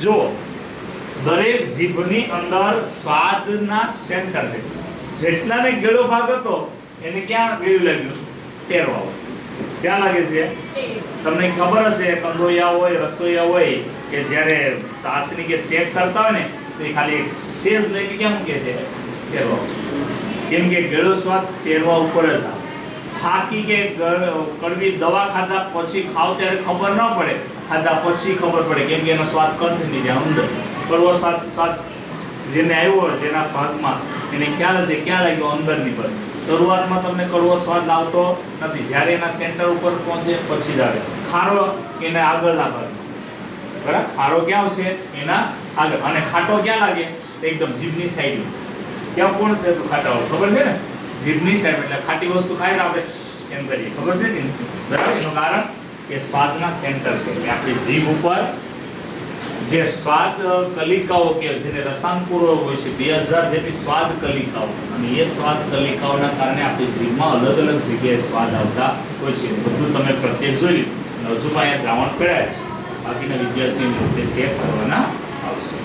જો દરેક જીભની અંદર સ્વાદના સેન્ટર છે. જેટલાને ગળો ભાગ હતો એને ક્યાં ગળ્યું લાગ્યું? ટેરવા. ક્યાં લાગે છે? તમને ખબર હશે કંદોયા હોય રસોઈયા હોય કે જ્યારે ચાસણી કે ચેક કરતા હોય ને તો એ ખાલી એક સેજ લઈને ક્યાં મૂકે છે? ટેરવા. કેમ કે ગળો સ્વાદ ટેરવા ઉપર જ આવે. થાકી કે કડવી દવા ખાધા પછી ખાવ ત્યારે ખબર ન પડે, ખાધા પછી ખબર પડે, કેમ કે એનો સ્વાદ કંઠની જાય અંદર. કડવો સ્વાદ જેને આવ્યો જેના ભાગમાં એને ખ્યાલ હશે ક્યાં લાગ્યો? અંદરની પર. શરૂઆતમાં તમને કડવો સ્વાદ આવતો નથી, જ્યારે એના સેન્ટર ઉપર પહોંચે પછી જ આવે. ખારો એના આગળના ભાગમાં, બરાબર? ખારો ક્યાં આવશે? એના આગળ. અને ખાટો ક્યાં લાગે? એકદમ જીભની સાઈડ. ક્યાં કોણ છે ખાટા? ખબર છે ને? જીભની સાઈડ. એટલે ખાટી વસ્તુ ખાઈ આપણે એમ કરીએ, ખબર છે કે બરાબર? એનું કારણ કે સ્વાદના સેન્ટર છે. એટલે આપણી જીભ ઉપર જે સ્વાદ કલિકાઓ કે જેને રસાયણપૂર્વ હોય છે 2000 જેટલી સ્વાદ કલિકાઓ, અને એ સ્વાદ કલિકાઓના કારણે આપણી જીભમાં અલગ અલગ જગ્યાએ સ્વાદ આવતા હોય છે. બધું તમે પ્રત્યેક જોઈ લો. હજુ પણ અહીંયા દ્રાવણ પીડાય છે, બાકીના વિદ્યાર્થીઓને ચેક કરવાના આવશે.